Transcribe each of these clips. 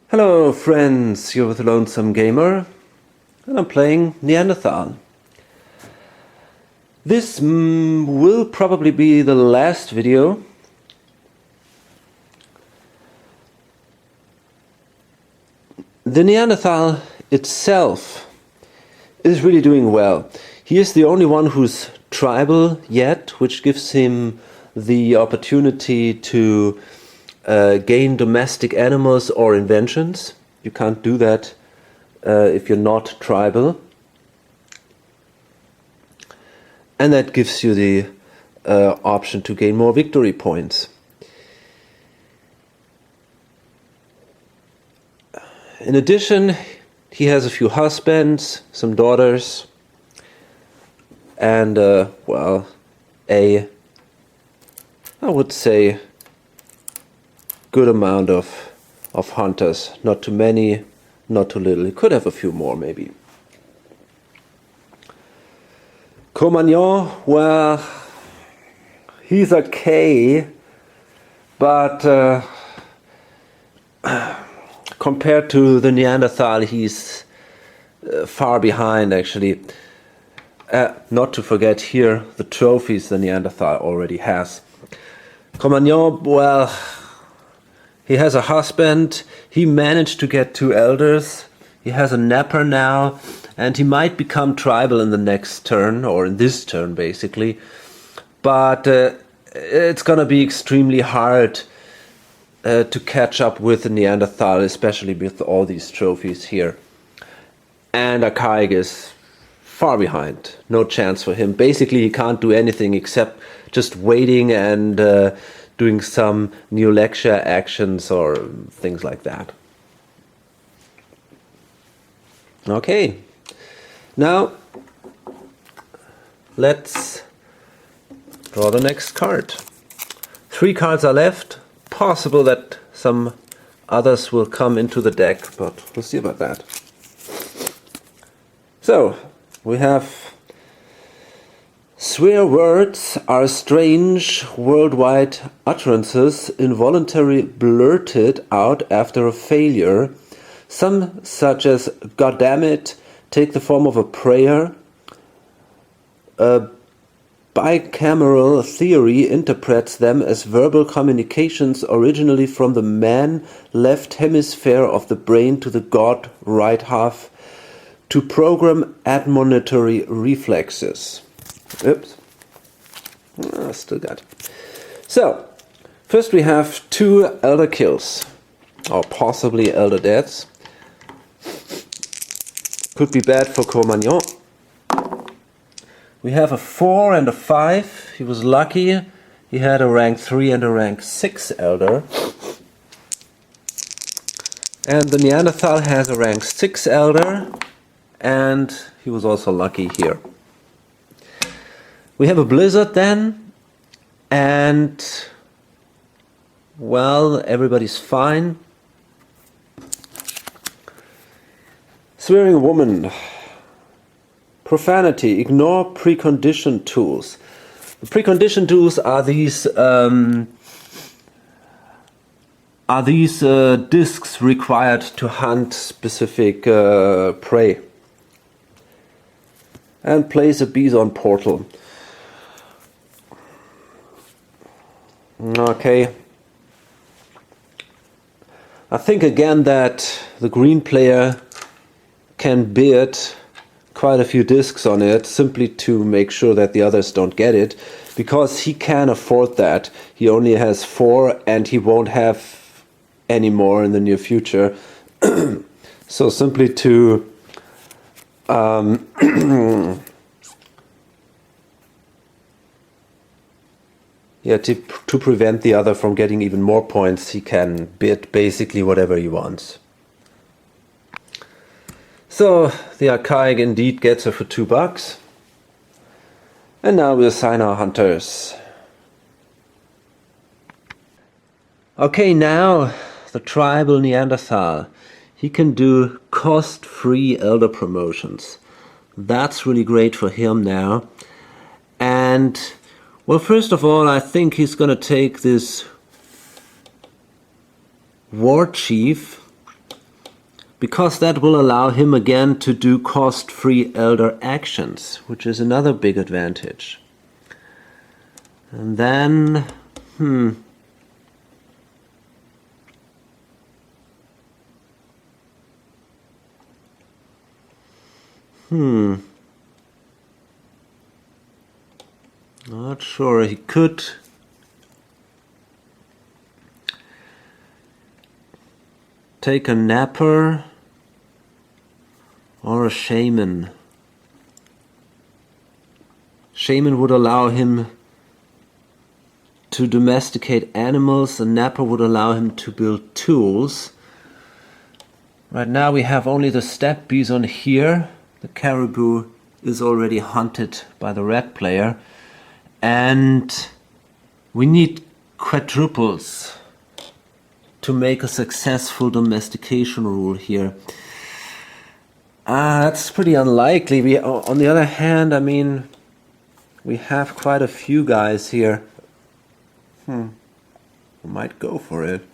Hello friends, you're with Lonesome Gamer and I'm playing Neanderthal. This will probably be the last video. The Neanderthal itself is really doing well. He is the only one who's tribal yet, which gives him the opportunity to gain domestic animals or inventions. You can't do that if you're not tribal. And that gives you the option to gain more victory points. In addition, he has a few husbands, some daughters, and well, I would say, good amount of hunters. Not too many, not too little. He could have a few more maybe. Cro-Magnon, well, he's okay, but compared to the Neanderthal, he's far behind actually. Not to forget here the trophies the Neanderthal already has. Cro-Magnon, well, he has a husband, he managed to get 2 elders, he has a napper now, and he might become tribal in the next turn, or in this turn basically. But it's gonna be extremely hard to catch up with the Neanderthal, especially with all these trophies here. And Archaic is far behind, no chance for him. Basically he can't do anything except just waiting and doing some new lecture actions or things like that. Okay, now let's draw the next card. 3 cards are left. Possible that some others will come into the deck, but we'll see about that. So, we have: swear words are strange worldwide utterances involuntarily blurted out after a failure. Some, such as "God damn it," take the form of a prayer. A bicameral theory interprets them as verbal communications originally from the man left hemisphere of the brain to the god right half to program admonitory reflexes. Oops. Still got. So, first we have 2 elder kills, or possibly elder deaths. Could be bad for Cro-Magnon. We have a 4 and a 5. He was lucky. He had a rank 3 and a rank 6 elder. And the Neanderthal has a rank 6 elder, and he was also lucky here. We have a blizzard then, and well, everybody's fine. Swearing a woman. Profanity. Ignore precondition tools. The precondition tools are these discs required to hunt specific prey. And place a bison portal. Okay. I think again that the green player can bid quite a few discs on it simply to make sure that the others don't get it, because he can afford that. He only has 4 and he won't have any more in the near future. So simply to yeah, to prevent the other from getting even more points, he can bid basically whatever he wants. So the Archaic indeed gets her for $2. And now we assign our hunters. Okay, now the tribal Neanderthal. He can do cost-free elder promotions. That's really great for him now. And well, first of all, I think he's gonna take this war chief because that will allow him again to do cost-free elder actions, which is another big advantage. And then, not sure. He could take a napper or a shaman. Shaman would allow him to domesticate animals. A napper would allow him to build tools. Right now we have only the steppe bison here. The caribou is already hunted by the red player. And we need quadruples to make a successful domestication rule here. That's pretty unlikely. On the other hand, I mean, we have quite a few guys here. We might go for it.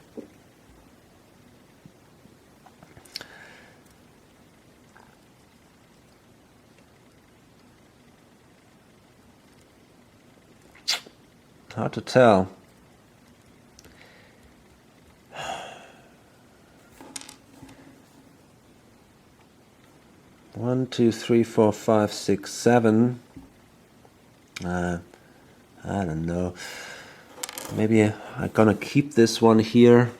Hard to tell. One, two, three, four, five, six, seven. I don't know. Maybe I'm gonna keep this one here.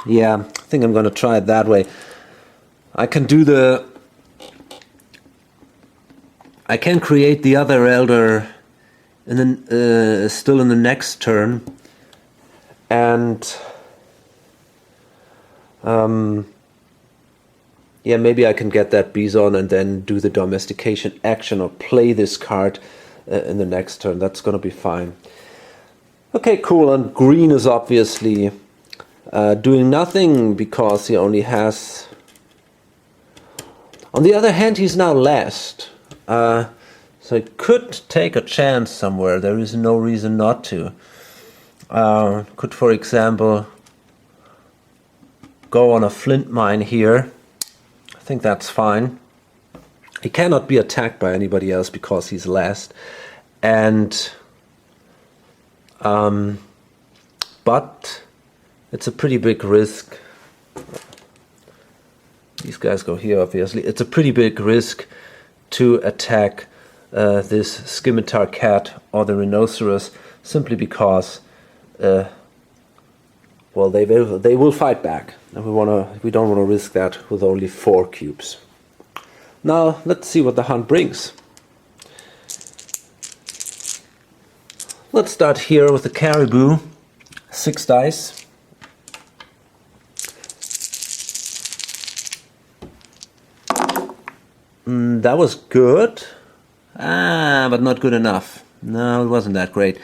Yeah, I think I'm gonna try it that way. I can create the other elder still in the next turn, and yeah, maybe I can get that bison and then do the domestication action or play this card in the next turn. That's gonna be fine. Okay, cool. And green is obviously doing nothing because he only has. On the other hand, he's now last. So it could take a chance somewhere. There is no reason not to. Could, for example, go on a flint mine here. I think that's fine. He cannot be attacked by anybody else because he's last. And but it's a pretty big risk. These guys go here, obviously. It's a pretty big risk to attack this scimitar cat or the rhinoceros, simply because well, they will fight back, and we don't want to risk that with only 4 cubes. Now let's see what the hunt brings. Let's start here with the caribou. 6 dice. That was good, but not good enough. No, it wasn't that great.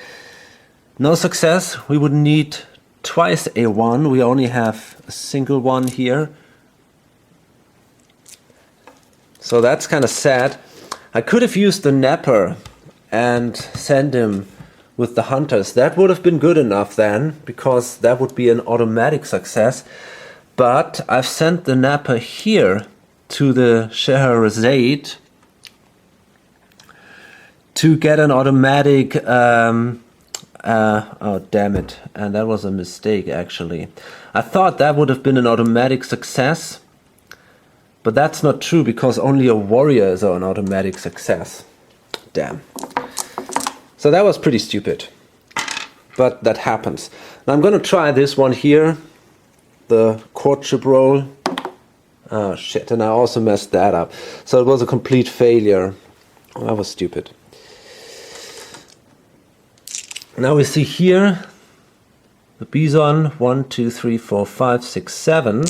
No success. We would need twice a 1. We only have a single 1 here. So that's kind of sad. I could have used the napper and sent him with the hunters. That would have been good enough then, because that would be an automatic success. But I've sent the napper here to the Scheherazade to get an automatic oh damn it, and that was a mistake actually. I thought that would have been an automatic success, but that's not true, because only a warrior is an automatic success. Damn. So that was pretty stupid, but that happens. Now I'm gonna try this one here, the courtship roll. Oh shit, and I also messed that up. So it was a complete failure. Oh, that was stupid. Now we see here the bison, 1, 2, 3, 4, 5, 6, 7.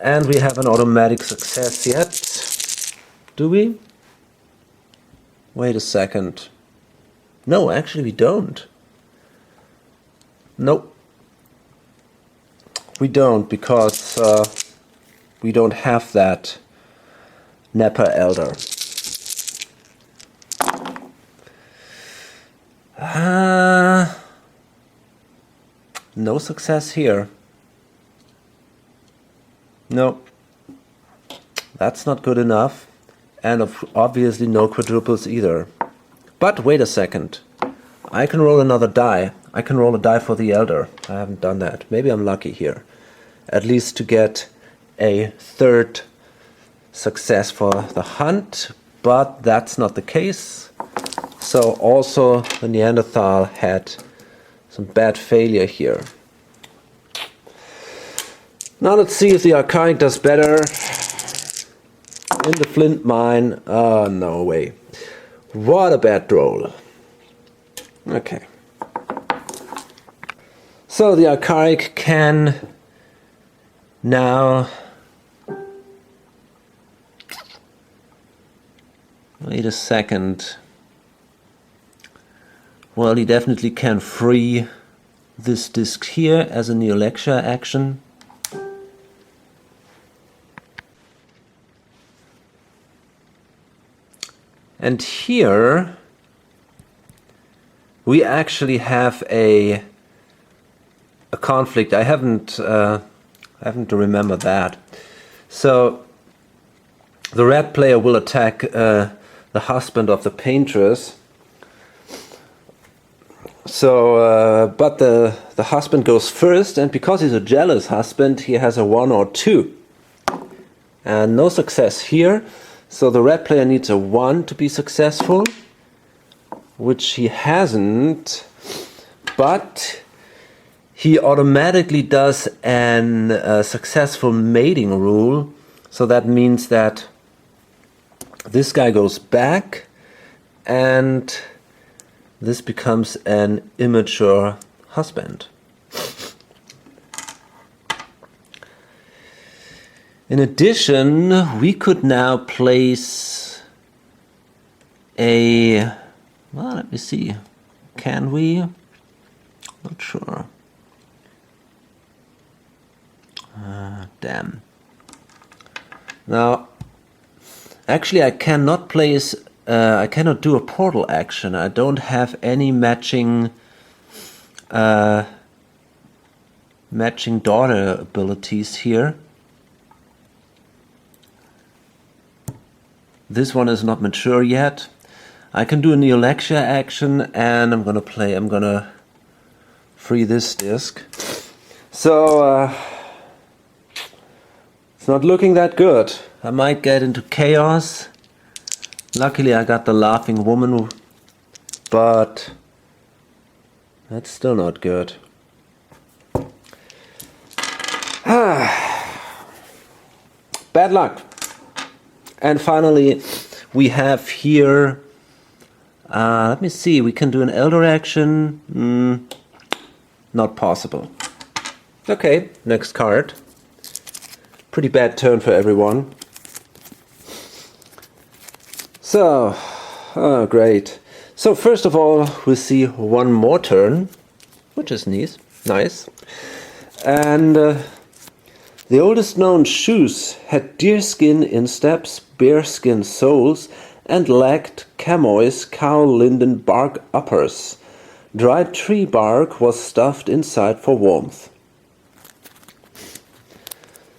And we have an automatic success yet. Do we? Wait a second. No, actually we don't. Nope. We don't, because we don't have that napper elder. no success here. No, that's not good enough. And obviously no quadruples either. But wait a second. I can roll another die. I can roll a die for the elder. I haven't done that. Maybe I'm lucky here. At least to get a third success for the hunt. But that's not the case. So also the Neanderthal had some bad failure here. Now let's see if the archaic does better. In the flint mine. No way. What a bad roll. Okay. So the archaic can now... Wait a second. Well, he definitely can free this disc here as a neo-lecture action. And here we actually have a conflict. I haven't to remember that. So the red player will attack the husband of the paintress. So, but the husband goes first, and because he's a jealous husband, he has a 1 or 2, and no success here. So the red player needs a 1 to be successful, which he hasn't, but he automatically does an successful mating rule. So that means that this guy goes back and this becomes an immature husband. In addition, we could now place a... Well, let me see. Can we? Not sure. Damn. Now, actually I cannot place... I cannot do a portal action. I don't have any matching daughter abilities here. This one is not mature yet. I can do a neo-lecture action, and I'm gonna free this disc. So it's not looking that good. I might get into chaos. Luckily I got the laughing woman, but that's still not good. Bad luck. And finally we have here, let me see, we can do an elder action. Not possible. Okay, next card. Pretty bad turn for everyone. So, oh great. So first of all, we see one more turn, which is nice. And the oldest known shoes had deerskin insteps, bearskin soles, and lacked chamois cow linden bark uppers. Dried tree bark was stuffed inside for warmth.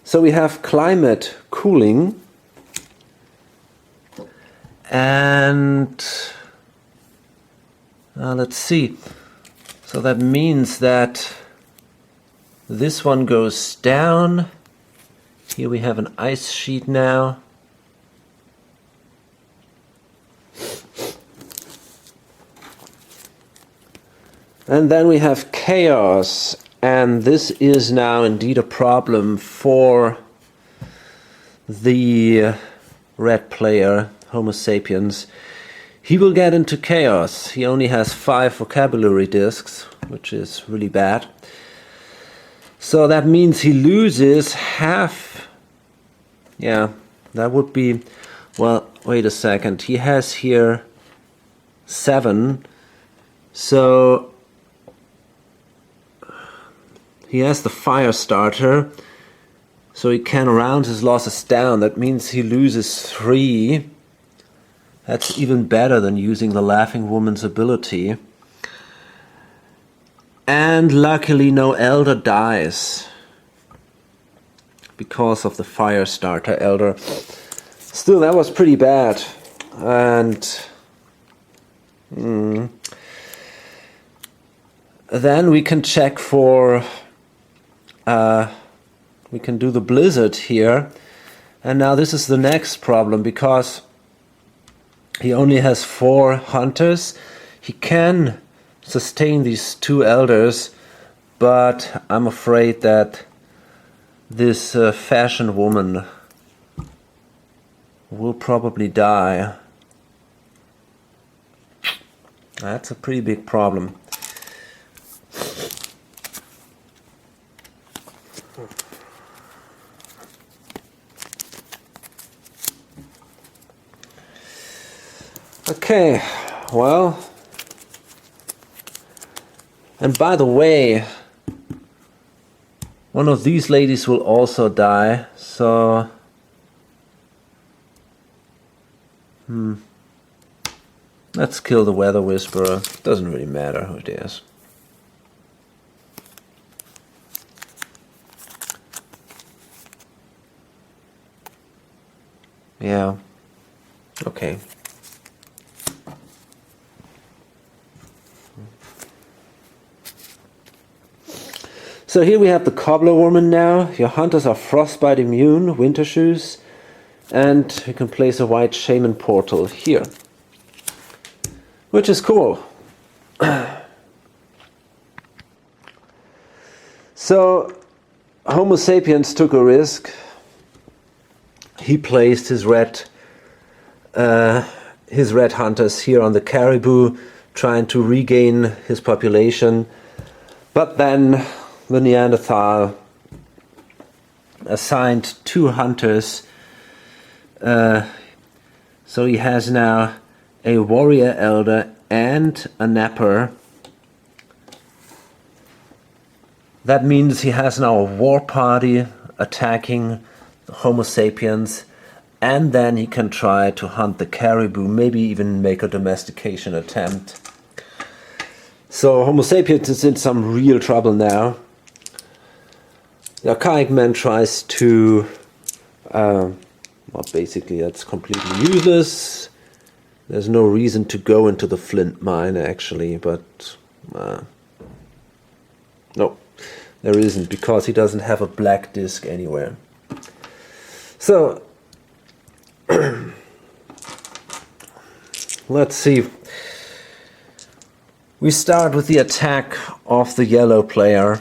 So we have climate cooling. And let's see. So that means that this one goes down. Here we have an ice sheet now. And then we have chaos. And this is now indeed a problem for the red player, Homo sapiens. He will get into chaos. He only has 5 vocabulary discs, which is really bad. So that means he loses half. Yeah, that would be... Well, wait a second. He has here 7. So he has the fire starter. So he can round his losses down. That means he loses 3. That's even better than using the laughing woman's ability. And luckily no elder dies because of the fire starter elder. Still, that was pretty bad. And then we can check for we can do the blizzard here. And now this is the next problem, because he only has 4 hunters. He can sustain these 2 elders, but I'm afraid that this fashion woman will probably die. That's a pretty big problem. Okay, well, and by the way, one of these ladies will also die, so let's kill the Weather Whisperer. Doesn't really matter who it is. Yeah, okay. So here we have the cobbler woman now. Your hunters are frostbite immune, winter shoes, and you can place a white shaman portal here, which is cool. So Homo sapiens took a risk. He placed his red hunters here on the caribou, trying to regain his population, but then the Neanderthal assigned 2 hunters, so he has now a warrior elder and a napper. That means he has now a war party attacking the Homo sapiens, and then he can try to hunt the caribou, maybe even make a domestication attempt. So Homo sapiens is in some real trouble now. The archaic man tries to, well, basically that's completely useless. There's no reason to go into the flint mine actually, but no, there isn't, because he doesn't have a black disc anywhere. So, let's see. We start with the attack of the yellow player.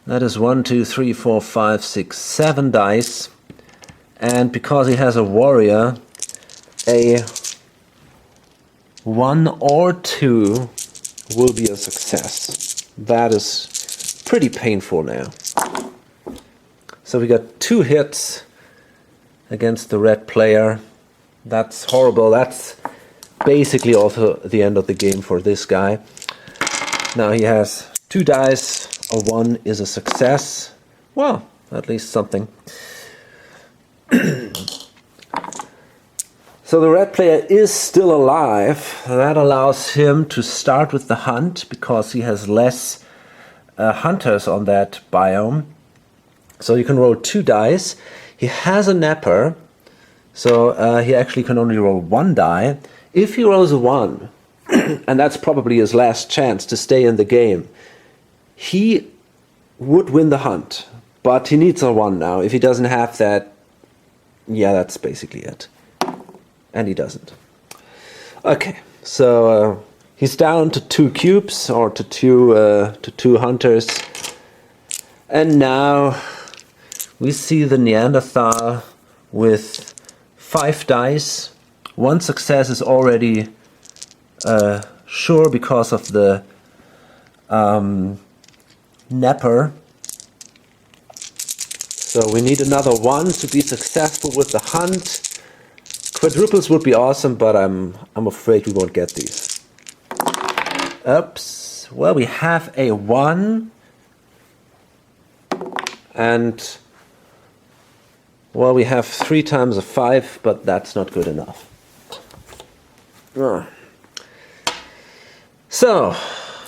That is 1, 2, 3, 4, 5, 6, 7 dice. And because he has a warrior, a 1 or 2 will be a success. That is pretty painful now. So we got 2 hits against the red player. That's horrible. That's basically also the end of the game for this guy. Now he has 2 dice. A 1 is a success. Well, at least something. So the red player is still alive. That allows him to start with the hunt, because he has less hunters on that biome. So you can roll 2 dice. He has a napper, so he actually can only roll 1 die. If he rolls a 1, and that's probably his last chance to stay in the game, he would win the hunt, but he needs a 1 now. If he doesn't have that, yeah, that's basically it. And he doesn't. Okay, so he's down to 2 cubes, or to two hunters. And now we see the Neanderthal with 5 dice. 1 success is already sure because of the napper. So we need another 1 to be successful with the hunt. Quadruples would be awesome, but I'm afraid we won't get these. Oops. Well, we have a 1. And well, we have 3 times a 5, but that's not good enough. So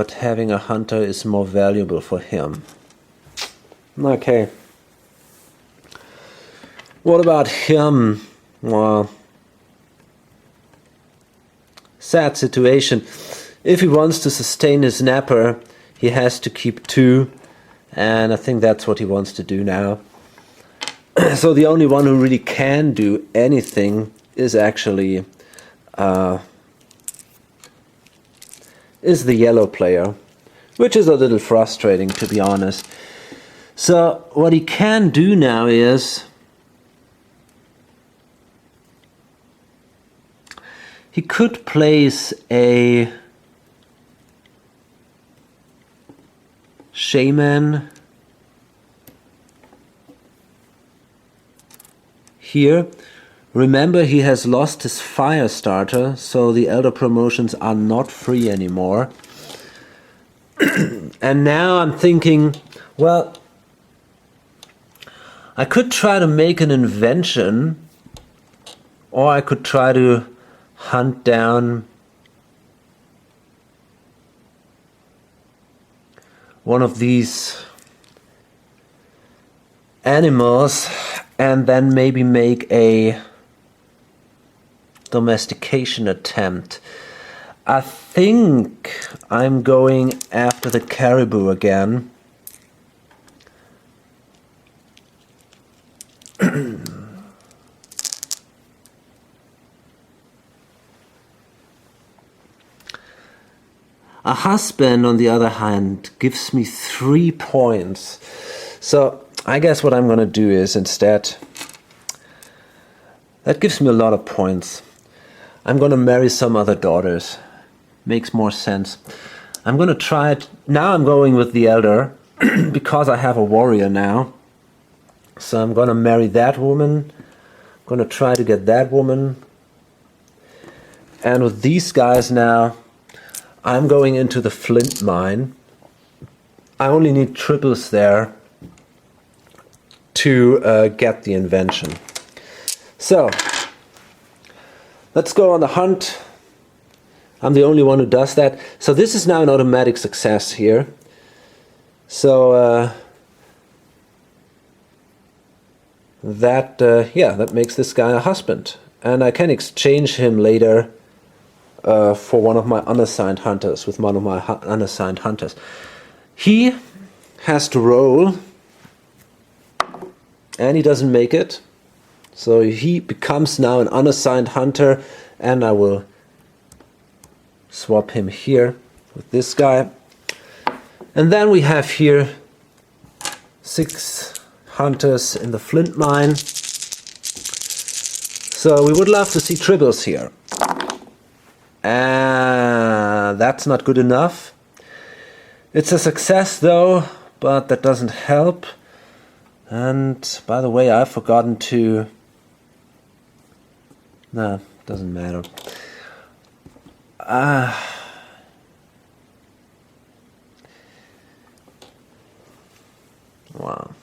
but having a hunter is more valuable for him. Okay. What about him? Well, sad situation. If he wants to sustain his napper, he has to keep 2, and I think that's what he wants to do now. So the only one who really can do anything is actually is the yellow player, which is a little frustrating, to be honest. So what he can do now is he could place a shaman here. Remember, he has lost his fire starter, so the elder promotions are not free anymore. And now I'm thinking, well, I could try to make an invention, or I could try to hunt down one of these animals and then maybe make a domestication attempt. I think I'm going after the caribou again. A husband, on the other hand, gives me 3 points. So I guess what I'm going to do is instead, that gives me a lot of points. I'm going to marry some other daughters. Makes more sense. I'm going to try it. Now I'm going with the elder because I have a warrior now. So I'm going to marry that woman. I'm going to try to get that woman. And with these guys now, I'm going into the flint mine. I only need triples there to get the invention. So, let's go on the hunt. I'm the only one who does that. So this is now an automatic success here. So that makes this guy a husband. And I can exchange him later for one of my unassigned hunters, with one of my unassigned hunters. He has to roll, and he doesn't make it. So he becomes now an unassigned hunter, and I will swap him here with this guy. And then we have here 6 hunters in the flint mine. So we would love to see tribbles here. That's not good enough. It's a success though, but that doesn't help. And by the way, I've forgotten to... No, doesn't matter. Wow.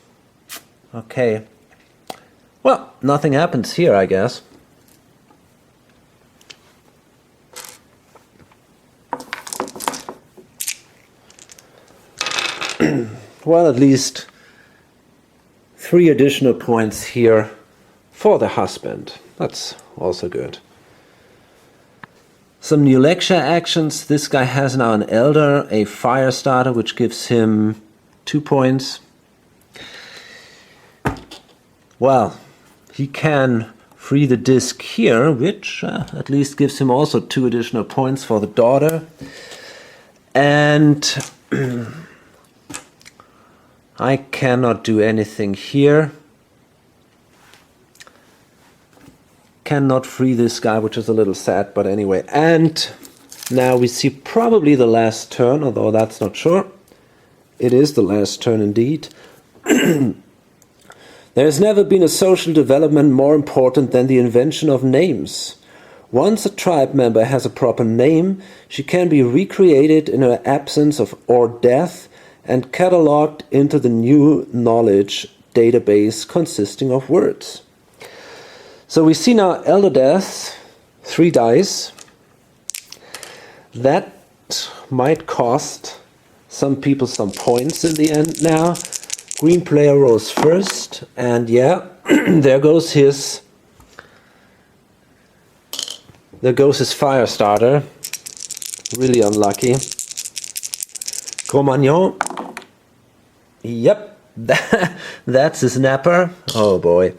Okay. Well, nothing happens here, I guess. Well, at least 3 additional points here for the husband. That's also good. Some new lecture actions. This guy has now an elder, a fire starter, which gives him 2 points. Well, he can free the disc here, which at least gives him also 2 additional points for the daughter. And I cannot do anything here. Cannot free this guy, which is a little sad, but anyway. And now we see probably the last turn, although that's not sure. It is the last turn indeed. There has never been a social development more important than the invention of names. Once a tribe member has a proper name, she can be recreated in her absence or death and catalogued into the new knowledge database consisting of words. So we see now elder death, 3 dice. That might cost some people some points in the end now. Green player rose first, and yeah, there goes his fire starter. Really unlucky. Cro-Magnon. Yep, that's his napper. Oh boy.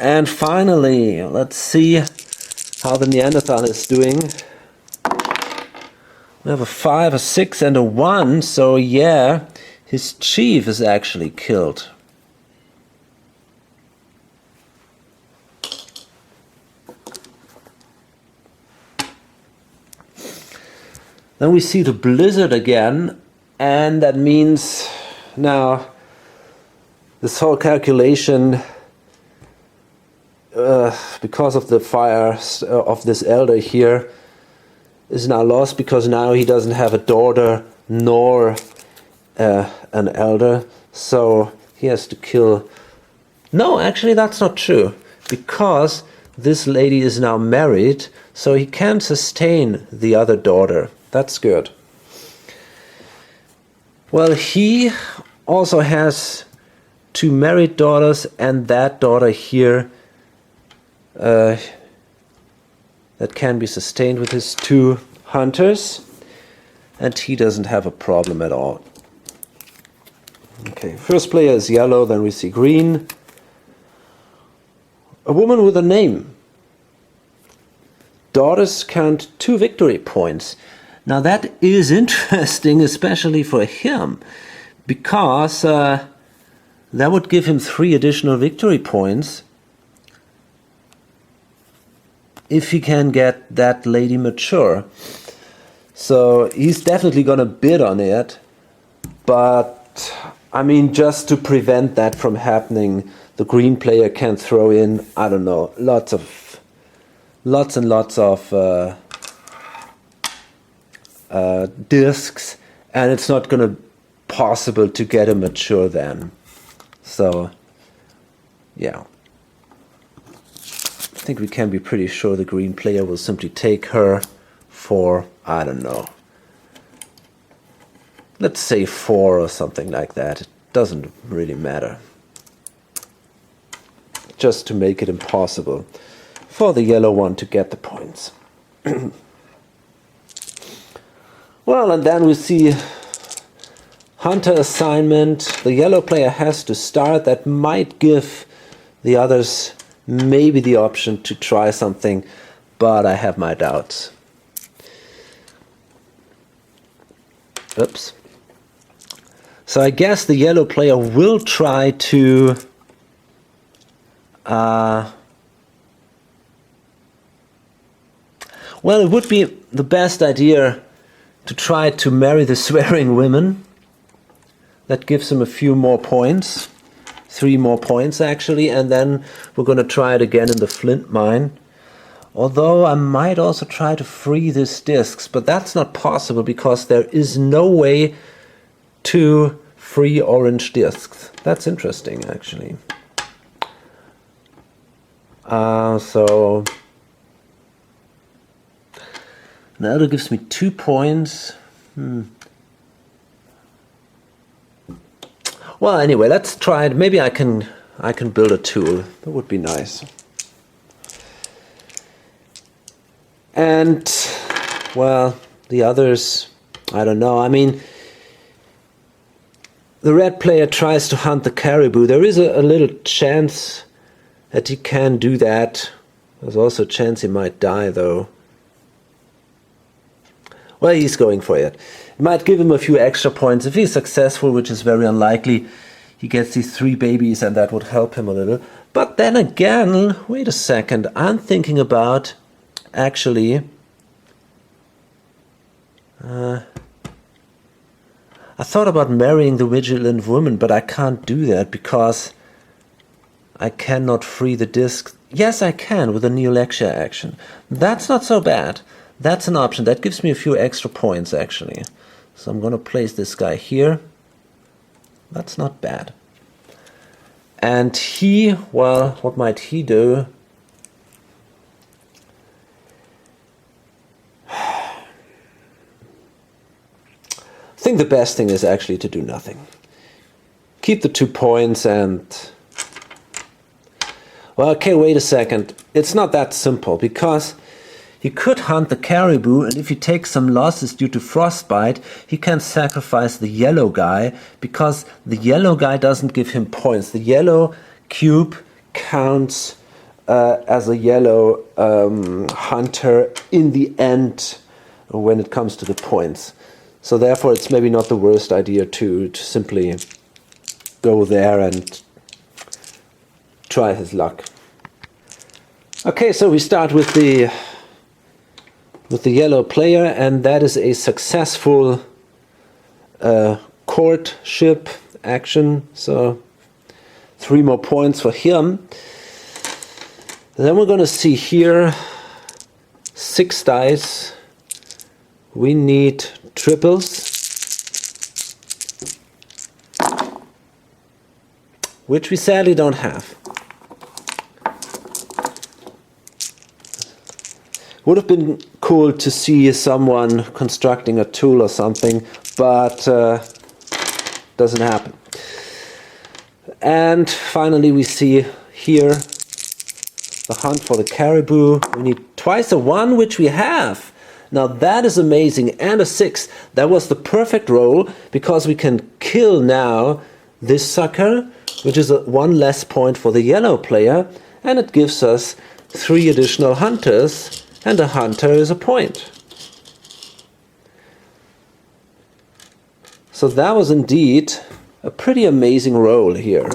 And finally, let's see how the Neanderthal is doing. We have a 5, a 6, and a 1, so yeah, his chief is actually killed. Then we see the blizzard again, and that means now this whole calculation, because of the fire of this elder here, is now lost, because now he doesn't have a daughter nor an elder, so he has to kill. No, actually that's not true, because this lady is now married, so he can sustain the other daughter. That's good. Well, he also has 2 married daughters, and that daughter here that can be sustained with his 2 hunters, and he doesn't have a problem at all. Okay, first player is yellow, then we see green. A woman with a name. Daughters count 2 victory points. Now that is interesting, especially for him, because that would give him 3 additional victory points if he can get that lady mature. So he's definitely gonna bid on it, but I mean, just to prevent that from happening, the green player can throw in, I don't know, lots and lots of discs, and it's not gonna possible to get a mature then. So yeah, I think we can be pretty sure the green player will simply take her for, I don't know, let's say 4 or something like that. It doesn't really matter. Just to make it impossible for the yellow one to get the points. Well, and then we see hunter assignment. The yellow player has to start. That might give the others maybe the option to try something, but I have my doubts. Oops. So I guess the yellow player will try to well, it would be the best idea to try to marry the swearing women. That gives him a few more points. 3 more points actually, and then we're going to try it again in the flint mine. Although I might also try to free these discs, but that's not possible because there is no way to free orange discs. That's interesting actually. So now that gives me 2 points. Well, anyway, let's try it. Maybe I can build a tool. That would be nice. And well, the others, I don't know. I mean, the red player tries to hunt the caribou. There is a little chance that he can do that. There's also a chance he might die, though. Well, he's going for it. It might give him a few extra points. If he's successful, which is very unlikely, he gets these 3 babies and that would help him a little. But then again, wait a second, I'm thinking about actually I thought about marrying the vigilant woman, but I can't do that because I cannot free the disc. Yes, I can with a new lecture action. That's not so bad. That's an option. That gives me a few extra points, actually. So I'm going to place this guy here. That's not bad. And he, well, what might he do? I think the best thing is actually to do nothing. Keep the 2 points and... Well, okay, wait a second. It's not that simple, because he could hunt the caribou, and if he takes some losses due to frostbite, he can sacrifice the yellow guy, because the yellow guy doesn't give him points. The yellow cube counts as a yellow hunter in the end when it comes to the points. So therefore it's maybe not the worst idea to simply go there and try his luck. Okay, so we start with the yellow player, and that is a successful courtship action, so 3 more points for him. Then we're going to see here 6 dice. We need triples, which we sadly don't have. Would have been cool to see someone constructing a tool or something, but doesn't happen. And finally we see here the hunt for the caribou. We need twice a 1, which we have. Now that is amazing, and a 6. That was the perfect roll, because we can kill now this sucker, which is 1 less point for the yellow player, and it gives us 3 additional hunters, and a hunter is a point. So that was indeed a pretty amazing roll here.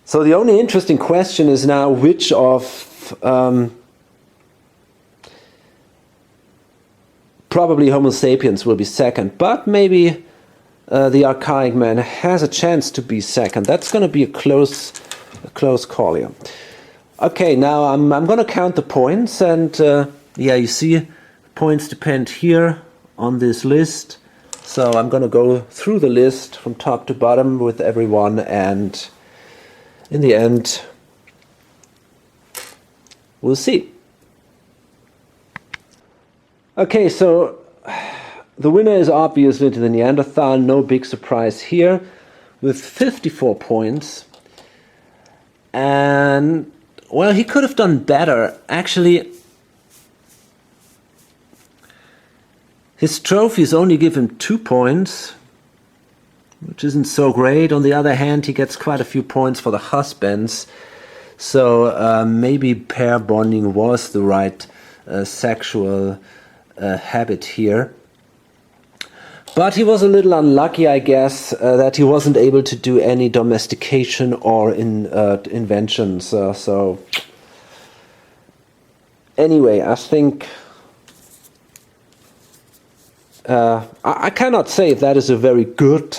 So the only interesting question is now which of probably Homo sapiens will be second, but maybe the archaic man has a chance to be second. That's going to be a close call here. Okay, now I'm going to count the points, and yeah, you see points depend here on this list. So I'm going to go through the list from top to bottom with everyone, and in the end we'll see. Okay, so the winner is obviously the Neanderthal, no big surprise here, with 54 points. And, well, he could have done better. Actually, his trophies only give him 2 points, which isn't so great. On the other hand, he gets quite a few points for the husbands. So maybe pair bonding was the right sexual habit here. But he was a little unlucky, I guess, that he wasn't able to do any domestication or inventions. So anyway, I think I cannot say if that is a very good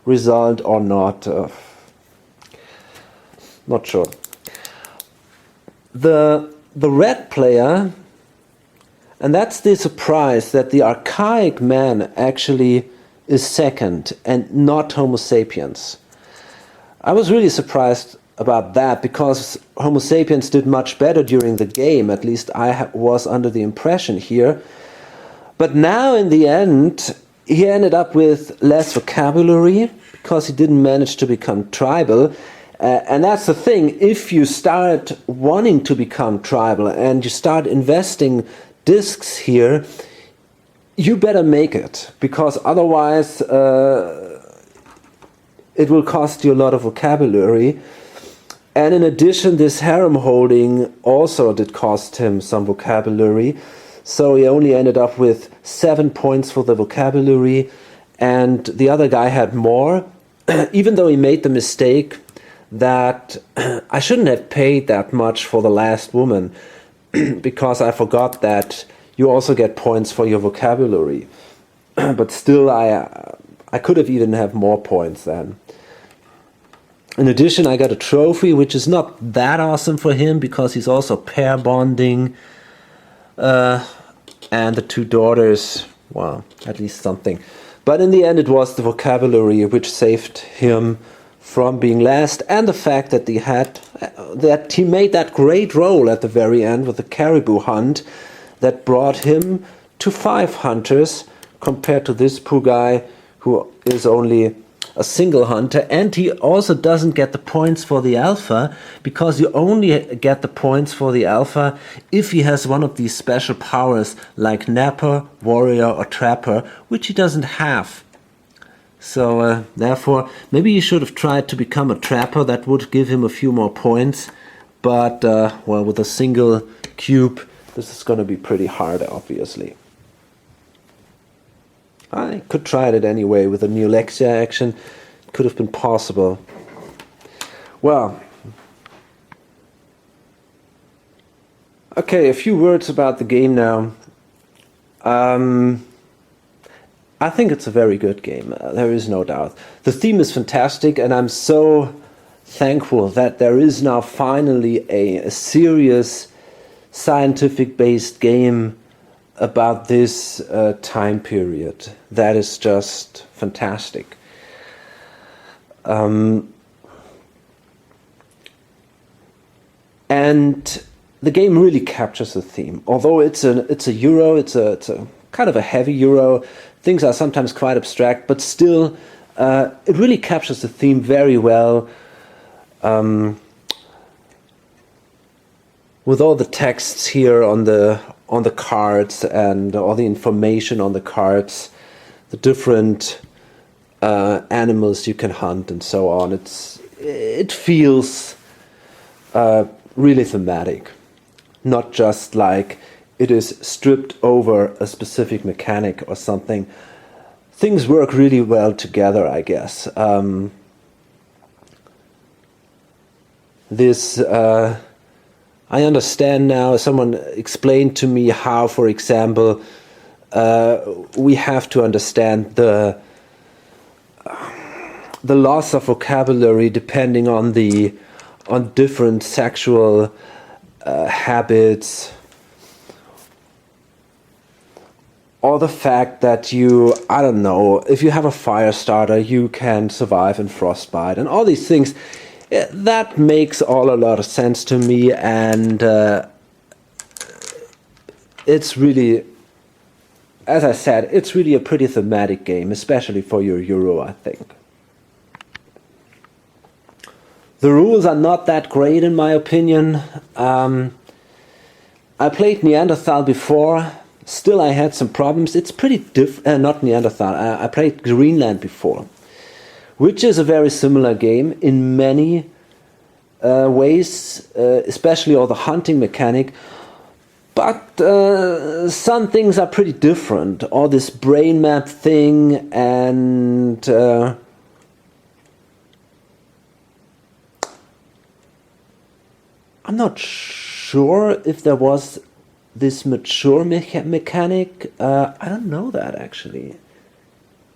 result or not. Not sure. The red player, and that's the surprise that the archaic man actually is second and not Homo sapiens. I was really surprised about that, because Homo sapiens did much better during the game. At least I was under the impression here. But now in the end, he ended up with less vocabulary because he didn't manage to become tribal. And that's the thing, if you start wanting to become tribal and you start investing discs here, you better make it, because otherwise it will cost you a lot of vocabulary. And in addition, this harem holding also did cost him some vocabulary. So he only ended up with 7 points for the vocabulary, and the other guy had more, even though he made the mistake that I shouldn't have paid that much for the last woman, because I forgot that you also get points for your vocabulary. But still, I could have even have more points then. In addition, I got a trophy, which is not that awesome for him, because he's also pair bonding. And the 2 daughters, well, at least something. But in the end, it was the vocabulary which saved him from being last, and the fact that he made that great roll at the very end with the caribou hunt, that brought him to 5 hunters compared to this poor guy who is only a single hunter, and he also doesn't get the points for the alpha, because you only get the points for the alpha if he has one of these special powers like Napper, Warrior or Trapper, which he doesn't have. So therefore, maybe he should have tried to become a Trapper. That would give him a few more points, but well, with a single cube this is going to be pretty hard, obviously. I could try it anyway with a Neolexia action. It could have been possible. Well, okay, a few words about the game now. I think it's a very good game, there is no doubt. The theme is fantastic, and I'm so thankful that there is now finally a serious scientific-based game about this time period. That is just fantastic. And the game really captures the theme. Although it's a Euro, it's a kind of a heavy Euro. Things are sometimes quite abstract, but still, it really captures the theme very well. With all the texts here on the cards and all the information on the cards, the different animals you can hunt and so on. It feels really thematic, not just like it is stripped over a specific mechanic or something. Things work really well together, I guess. I understand now, someone explained to me how, for example, we have to understand the loss of vocabulary depending on different sexual habits, or the fact that I don't know, if you have a fire starter, you can survive in frostbite, and all these things. That makes a lot of sense to me, and it's really, as I said, it's really a pretty thematic game, especially for your Euro, I think. The rules are not that great in my opinion. I played Neanderthal before, still I had some problems. It's pretty not Neanderthal, I played Greenland before, which is a very similar game in many ways, especially all the hunting mechanic. But some things are pretty different. All this brain map thing, and I'm not sure if there was this mature mechanic. I don't know that, actually.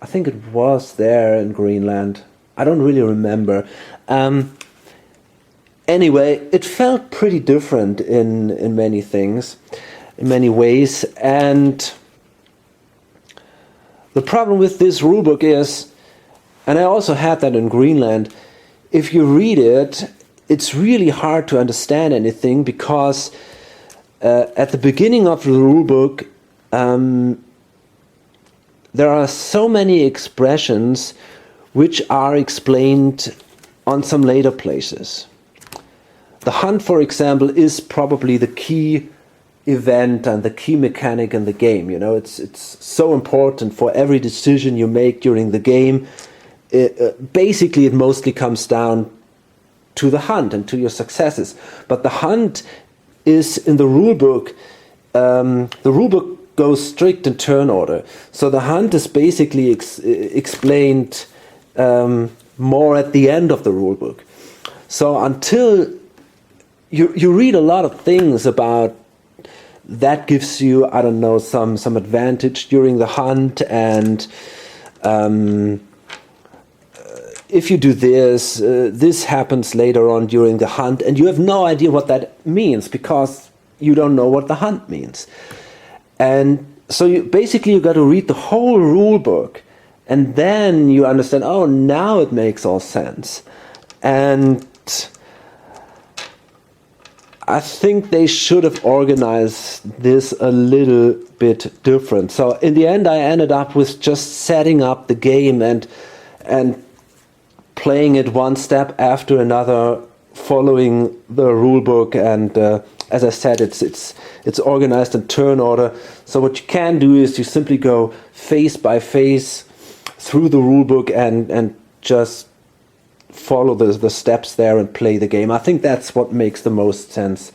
I think it was there in Greenland. I don't really remember. Anyway, it felt pretty different in many things, in many ways. And the problem with this rulebook is, and I also had that in Greenland, if you read it, it's really hard to understand anything, because at the beginning of the rulebook, there are so many expressions which are explained on some later places. The hunt, for example, is probably the key event and the key mechanic in the game. You know, it's so important for every decision you make during the game. Basically, it mostly comes down to the hunt and to your successes. But the hunt is in the rulebook. The rulebook goes strict in turn order. So the hunt is basically explained more at the end of the rulebook. So until you read a lot of things about that gives you, I don't know, some advantage during the hunt, and if you do this, this happens later on during the hunt, and you have no idea what that means because you don't know what the hunt means. And so you got to read the whole rule book, and then you understand, oh, now it makes all sense. And I think they should have organized this a little bit different. So in the end, I ended up with just setting up the game and playing it one step after another, following the rule book. And as I said, it's organized in turn order. So what you can do is you simply go phase by phase through the rule book and just follow the steps there and play the game. I think that's what makes the most sense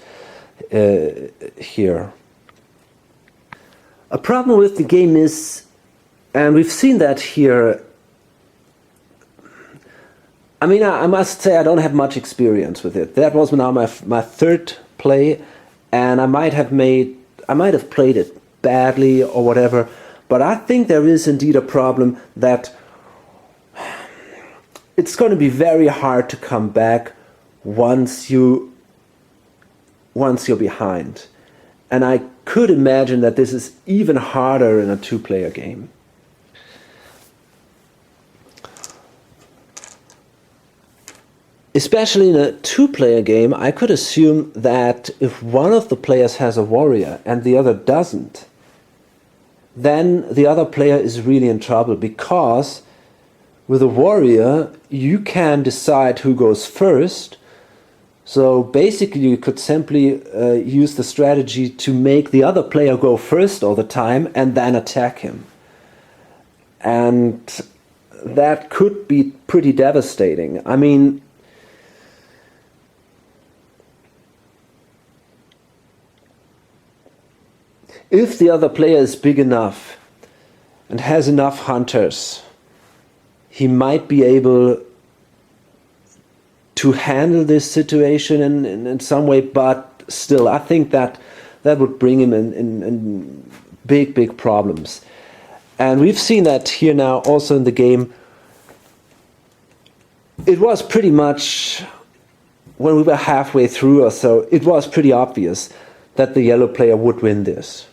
here. A problem with the game is, and we've seen that here, I mean, I must say I don't have much experience with it. That was now my third play, and I might have played it badly or whatever, but I think there is indeed a problem that it's going to be very hard to come back once you're behind. And I could imagine that this is even harder in a two-player game. Especially in a two-player game, I could assume that if one of the players has a warrior and the other doesn't, then the other player is really in trouble, because with a warrior, you can decide who goes first. So basically, you could simply use the strategy to make the other player go first all the time and then attack him. And that could be pretty devastating. I mean, if the other player is big enough and has enough hunters, he might be able to handle this situation in some way, but still, I think that would bring him in big problems. And we've seen that here now also in the game. It was pretty much, when we were halfway through or so, it was pretty obvious that the yellow player would win this.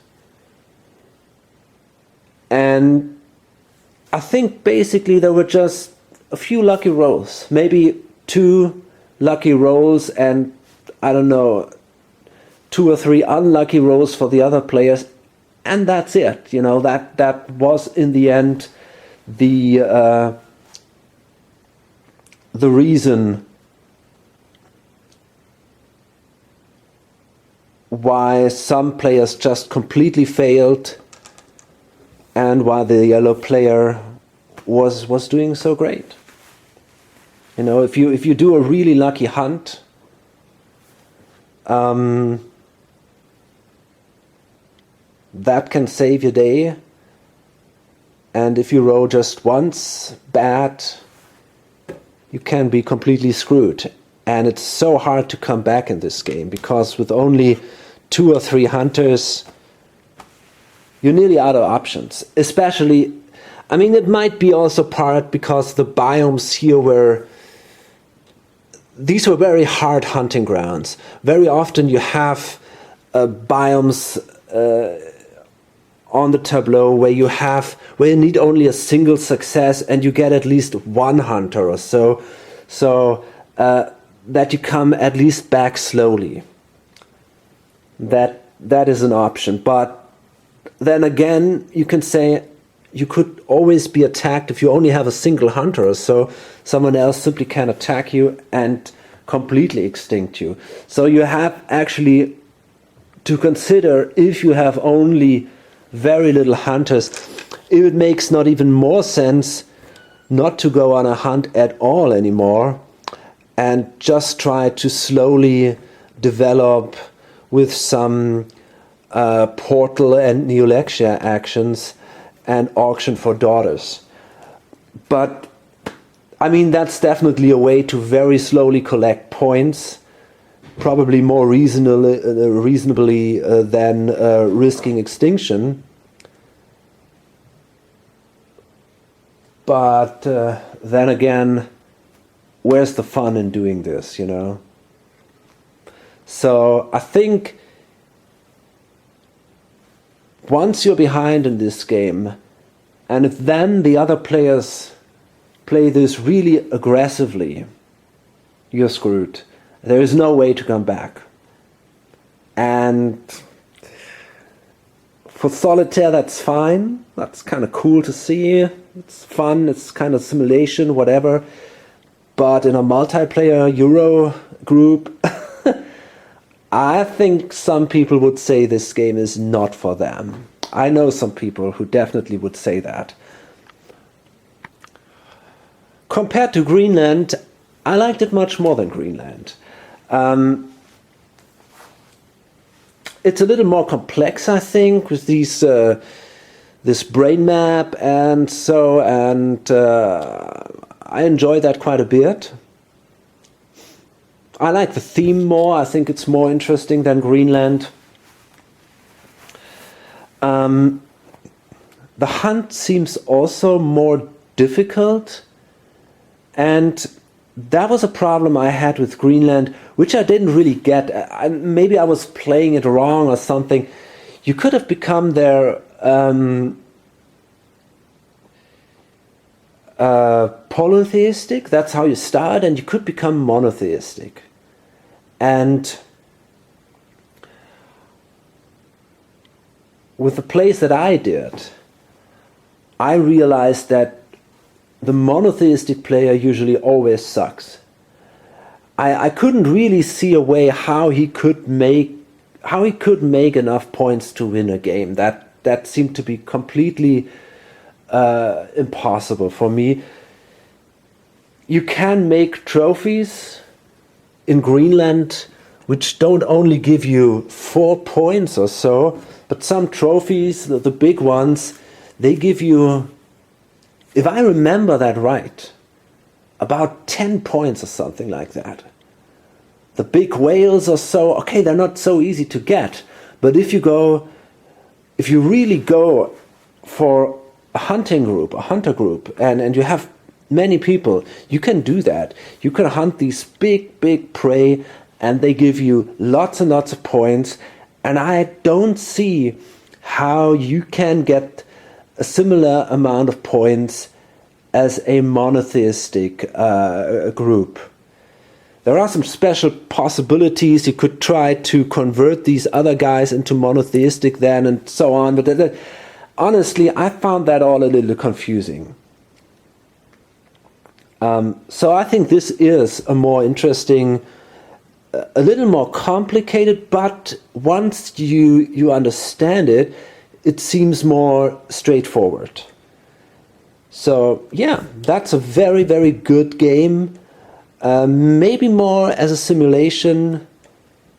And I think basically there were just a few lucky rolls, maybe 2 lucky rolls and, I don't know, 2 or 3 unlucky rolls for the other players, and that's it. You know, that was in the end the reason why some players just completely failed and why the yellow player was doing so great. You know, if you do a really lucky hunt, that can save your day. And if you roll just once bad, you can be completely screwed. And it's so hard to come back in this game, because with only 2 or 3 hunters, you're nearly out of options. Especially, I mean, it might be also part because the biomes here these were very hard hunting grounds. Very often you have biomes on the tableau where you need only a single success and you get at least 1 hunter or so, that you come at least back slowly. That is an option. But then again, you can say you could always be attacked if you only have a single hunter or so. Someone else simply can attack you and completely extinct you. So you have actually to consider, if you have only very little hunters, it makes not even more sense not to go on a hunt at all anymore and just try to slowly develop with some portal and neolexia actions and auction for daughters. But I mean, that's definitely a way to very slowly collect points, probably more reasonably than risking extinction. But then again, where's the fun in doing this, you know? So I think once you're behind in this game, and if then the other players play this really aggressively, you're screwed. There is no way to come back. And for solitaire, that's fine. That's kind of cool to see. It's fun. It's kind of simulation, whatever. But in a multiplayer Euro group, I think some people would say this game is not for them. I know some people who definitely would say that. Compared to Greenland, I liked it much more than Greenland. It's a little more complex, I think, with these this brain map and so, and I enjoy that quite a bit. I like the theme more. I think it's more interesting than Greenland. The hunt seems also more difficult, and that was a problem I had with Greenland, which I didn't really get. Maybe I was playing it wrong or something. You could have become their polytheistic. That's how you start, and you could become monotheistic. And with the plays that I did, I realized that the monotheistic player usually always sucks. I couldn't really see a way how he could make enough points to win a game. That seemed to be completely impossible for me. You can make trophies in Greenland which don't only give you 4 points or so, but some trophies, the big ones, they give you, if I remember that right, about 10 points or something like that. The big whales or so, okay, they're not so easy to get, but if you really go for a hunter group, and you have many people, you can do that. You can hunt these big prey, and they give you lots and lots of points, and I don't see how you can get a similar amount of points as a monotheistic group. There are some special possibilities. You could try to convert these other guys into monotheistic then and so on, but honestly, I found that all a little confusing. So I think this is a more interesting, a little more complicated, but once you understand it, it seems more straightforward. So yeah, that's a very, very good game. Maybe more as a simulation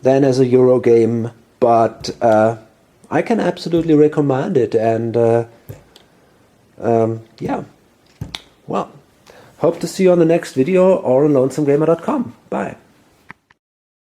than as a Euro game, but I can absolutely recommend it. And yeah, well, hope to see you on the next video or on lonesomegamer.com. Bye.